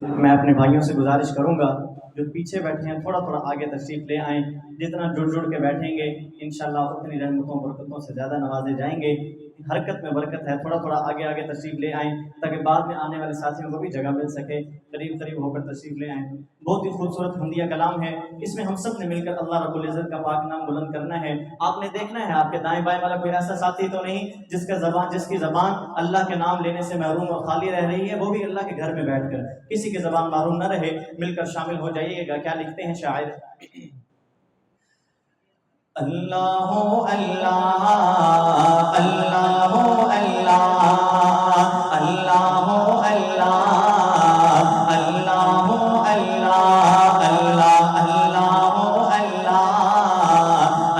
میں اپنے بھائیوں سے گزارش کروں گا جو پیچھے بیٹھے ہیں تھوڑا تھوڑا آگے تشریف لے آئیں. جتنا جڑ کے بیٹھیں گے انشاءاللہ اتنی رحمتوں برکتوں سے زیادہ نوازے جائیں گے. حرکت میں برکت ہے. تھوڑا تھوڑا آگے تشریف لے آئیں تاکہ بعد میں آنے والے ساتھیوں کو بھی جگہ مل سکے. قریب قریب ہو کر تشریف لے آئیں. بہت ہی خوبصورت حمدیہ کلام ہے. اس میں ہم سب نے مل کر اللہ رب العزت کا پاک نام بلند کرنا ہے. آپ نے دیکھنا ہے آپ کے دائیں بائیں والا کوئی ایسا ساتھی تو نہیں جس کی زبان اللہ کے نام لینے سے محروم اور خالی رہ رہی ہے. وہ بھی اللہ کے گھر میں بیٹھ کر کسی کی زبان معروم نہ رہے. مل کر شامل ہو جائیے گا. کیا لکھتے ہیں شاعر؟ اللہ اللہ اللہ اللہ اللہ اللہ اللہ اللہ اللہ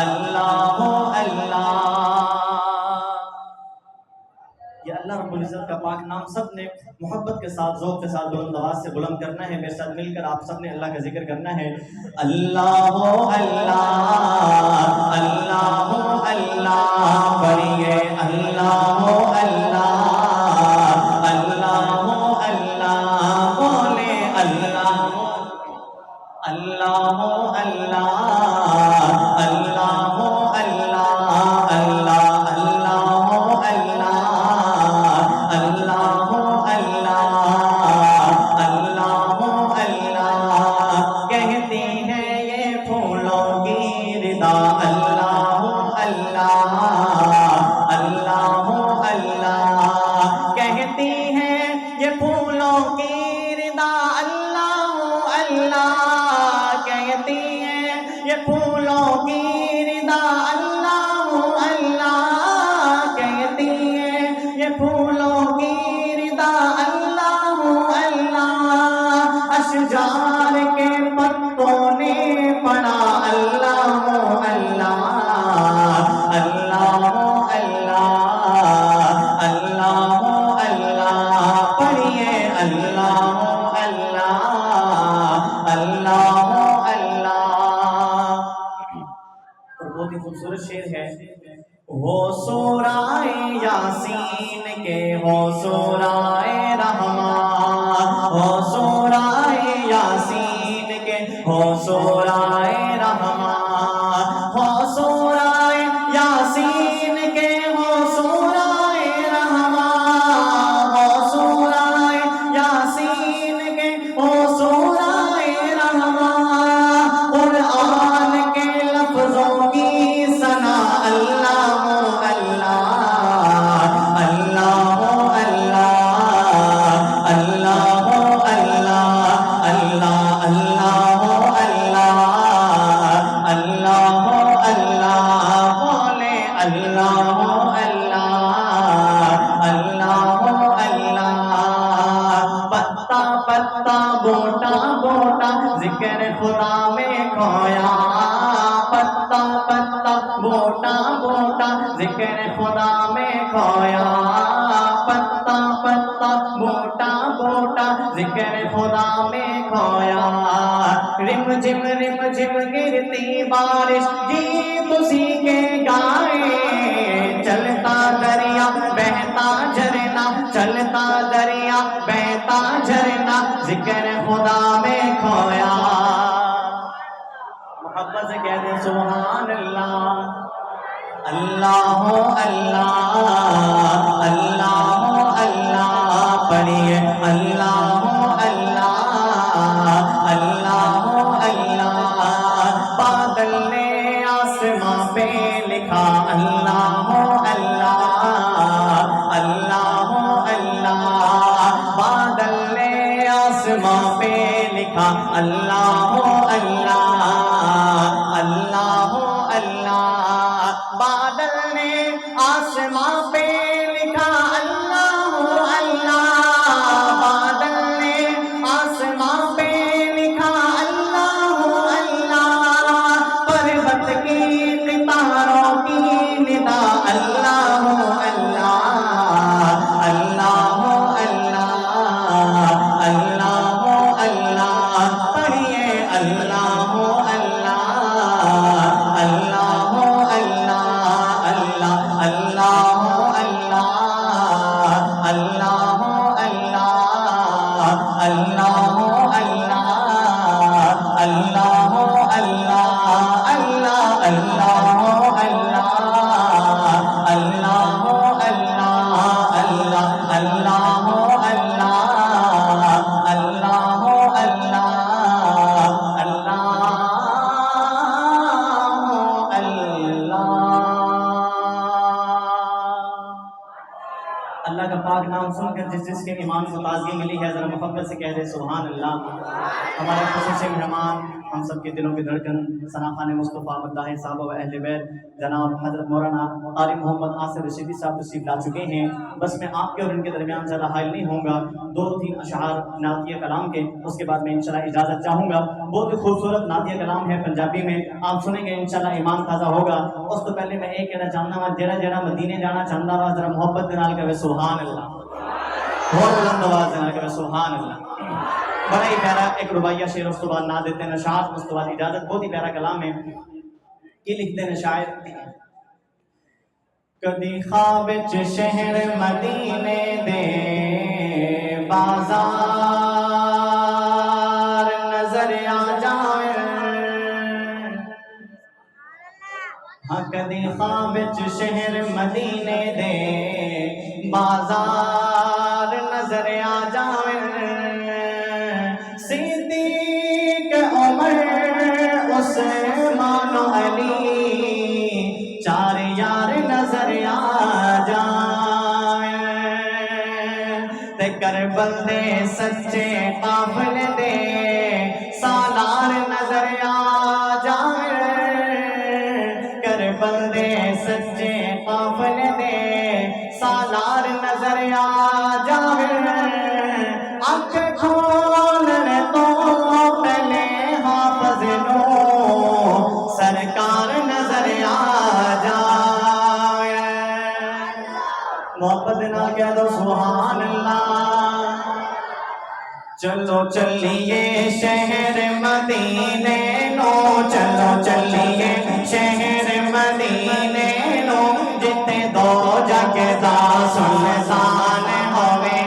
اللہ اللہ. یہ اللہ رب العزت کا پاک نام سب نے محبت کے ساتھ ذوق کے ساتھ بلند آواز سے بلند کرنا ہے. میرے ساتھ مل کر آپ سب نے اللہ کا ذکر کرنا ہے. اللہ اللہ اللہ اللہ پڑھیے. اللہ اللہ اللہ اللہ بولے. اللہ اللہ اللہ اللہ اللہ اللہ اللہ اللہ اللہ. کہتے ہیں یہ پھولوں کی ردا. اللہ اللہ اللہ اللہ. کہتی ہیں یہ پھولوں کی ردا. اللہ اللہ. کہتی ہیں یہ پھولوں کی ردا. اللہ اللہ. کہتی ہیں یہ پھولوں کی ردا. اللہ اللہ. اشجار کے پتوں نے پڑھا. اللہ اللہ اللہ اللہ اللہ اللہ پڑھیے. اللہ اللہ اللہ اللہ. اور بہت ہی خوبصورت شعر ہے. ہو سورائے یاسین کے ہو سورائے رحمان. ہو سورائے یاسین کے ہو سورائے رحمان. ہو سورائے یاسین کے ہو سورائے رحمان. ہو سورائے یاسین کے ہو سورائے رحمان. قرآن کے لفظوں کی ثنا. اللہ اللہ اللہ اللہ اللہ اللہ اللہ اللہ اللہ اللہ بولے. اللہ اللہ اللہ اللہ. پتا پتا بوٹا بوٹا ذکر خدا میں کھویا. پتا پتا بوٹا بوٹا ذکر خدا میں کھویا. پتا پتا بوٹا بوٹا ذکر خدا میں کھویا. رم جم گرتی بارش گیت اسی کے گائے. چلتا دریا بہتا جھرنا. چلتا دریا بہتا جھرنا ذکر خدا میں کھویا. محبت سے کہہ دیں سبحان اللہ. اللہ اللہ اللہ اللہ پڑھیے. اللہ اللہ اللہ اللہ. بادل نے آسماں پہ لکھا. اللہ اللہ اللہ اللہ. بادل نے آسماں پہ لکھا. اللہ اللہ اللہ اللہ. بادل نے آسماں پہ لکھا. اللہ اللہ. بادل نے آسماں پہ لکھا. اللہ اللہ. پروت کی ستاروں کی ندا. اللہ اللہ اللہ اللہ اللہ اللہ پڑھیے. اللہ اللہ اللہ اللہ اللہ اللہ जिसके ईमान को ताज़गी मिली है, ज़रा मोहब्बत से कह दे सुभान अल्लाह। हमारे खुसूसी मेहमान, हम सब के दिलों की धड़कन, सनाखान मुस्तफ़ा मद्दाह साहब व अहले बैत जनाब हज़रत मौलाना क़ारी मोहम्मद आसिफ रशीदी साहब तशरीफ़ ला चुके हैं। बस मैं आपके और इनके दरमियान ज़्यादा हाइल नहीं होऊंगा, 2-3 अशआर नातिया कलाम के, उसके बाद मैं इंशाल्लाह इजाज़त चाहूँगा। बहुत ही खूबसूरत नातिया कलाम है पंजाबी में, आप सुनेंगे इंशाल्लाह ईमान ताज़ा होगा। उस तो पहले मैं एक कहना चाहता हूँ, जेड़ा जेड़ा मदीने जाना चाहता वा ज़रा मोहब्बत के नाल कहे सुभान अल्लाह, बहुत बुलंद आवाज़ के नाल कहे सुभान अल्लाह। बड़ा ही प्यारा एक रुबाइया शेर, उस तो बाद ना देते हैं नशात, उस तो बाद इजाज़त। बहुत ही प्यारा कलाम है। की लिखते हैं शायर, कदी ख्वाब च शहर मदीने दे बाजार नजर आ जाए, हाँ कदी ख्वाब च शहर मदीने दे बाजार नजर आ जाए, सिद्दीक उमर उस्मान अली चार यार नजर आ जाए, ते कर बंदे सच्चे काफिले दे सालार नजर आ जाए, कर बंदे सच्चे काफिले दे सालार नजर आ जाए, अख खोलने तो पहले हाफिज नो सरकार नजर आ जाए। मोहब्बत ना कह दो सुभान अल्लाह। चलो चलिए शहर मदीने नो, चलो चलिए शहर मदीने नो, जिते दो जगदा सुल्तान होवे।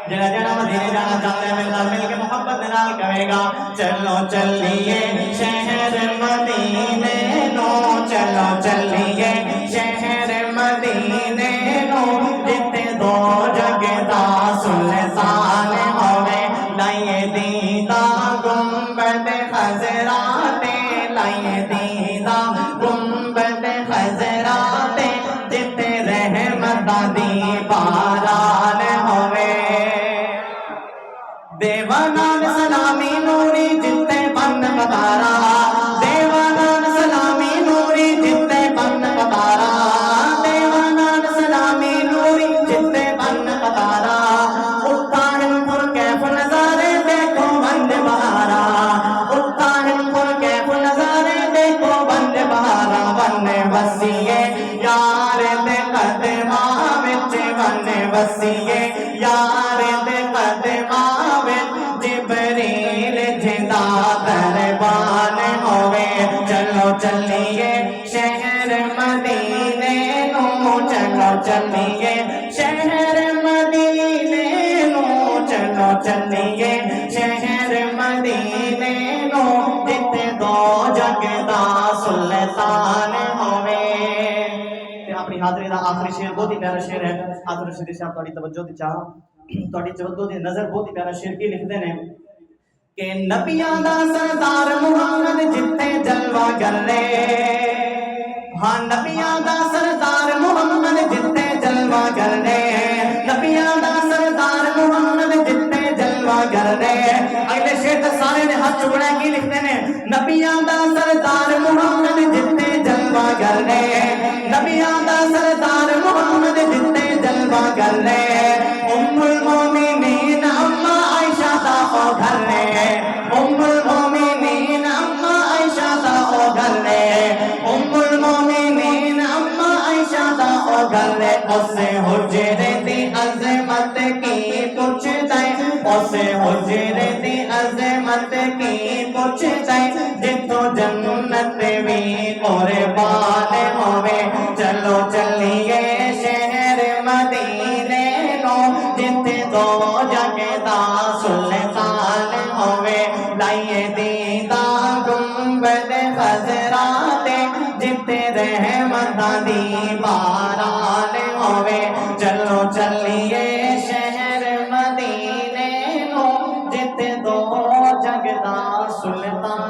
जरा जरा मदीने जाना चाहता है मेरे साथ मिलके मोहब्बत नाल कहेगा, चलो चलिए शहर मदीने नो, चलो चलिए शहर मदीने नो, जिते दो जगदा सुल्तान होवे। लाइए दीदा गुंबद खजराते, लाइए दीदा गुंबद खजराते, जिते रहमत दी बारान होवे। देवानान सलामी नूरी जिते बन पतारा, देवानान सलामी नूरी जिते बन पतारा, देवानान सलामी नूरी जिते बन पतारा, उत्ताहिनपुर कैफ नजारे देखो बंद बहारा, उत्ताहिनपुर कैफ नजारे देखो बंद बहारा, बन वसीए यार दे कदमा विच, बन वसीए यार दे कदमा विच, जिबरील जिंदा दरबान होवे। चलो चलिए शहर मदीने नो, चलो चलिए शहर मदीने नो, चलो चलिए शहर मदीने नो, जिते दो जगदा सुल्तान होवे। अपनी हाज़री दा आखिरी शेर बहुत ही प्यारा शेर है, हाज़र रशीदी साहब थोड़ी तवज्जो दी चाह, थोड़ी तवज्जो दी नजर, बहुत ही प्यारा शेर की लिखते हैं कि नबियां दा सरदार मुहम्मद जिथे जलवा करले, हाँ नबियां दा सरदार मुहम्मद जिथे जलवा करले, नबियां दा सरदार मुहम्मद जिथे जलवा करले। अगले शेर तक सारे ने हाथ चुकना, की लिखते हैं नबियां दा सरदार मुहम्मद जिथे जलवा करले, नबियां दा सरदार मुहम्मद जिथे जलवा करले। उम्मुल मोमिनीन अम्मा आयशा दा ओ घरले, उम्मुल मोमिनीन अम्मा आयशा दा ओ घरले, उम्मुल मोमिनीन अम्मा आयशा दा ओ घरले। उसे हुजरे दी अज़मत की पुछदे, उसे हुजरे दी अज़मत की पुछदे, जिथों जन्नत भी कुर्बान होवे। चलो चलिए शहर मदीने नो, जिथे दो जगदा सुल्तान होवे। लाइए दीदा गुंबद खजराते, जिथे रहमत दी बारान होवे। चलो चलिए शहर मदीने नो, जिथे दो जगदा सुल्तान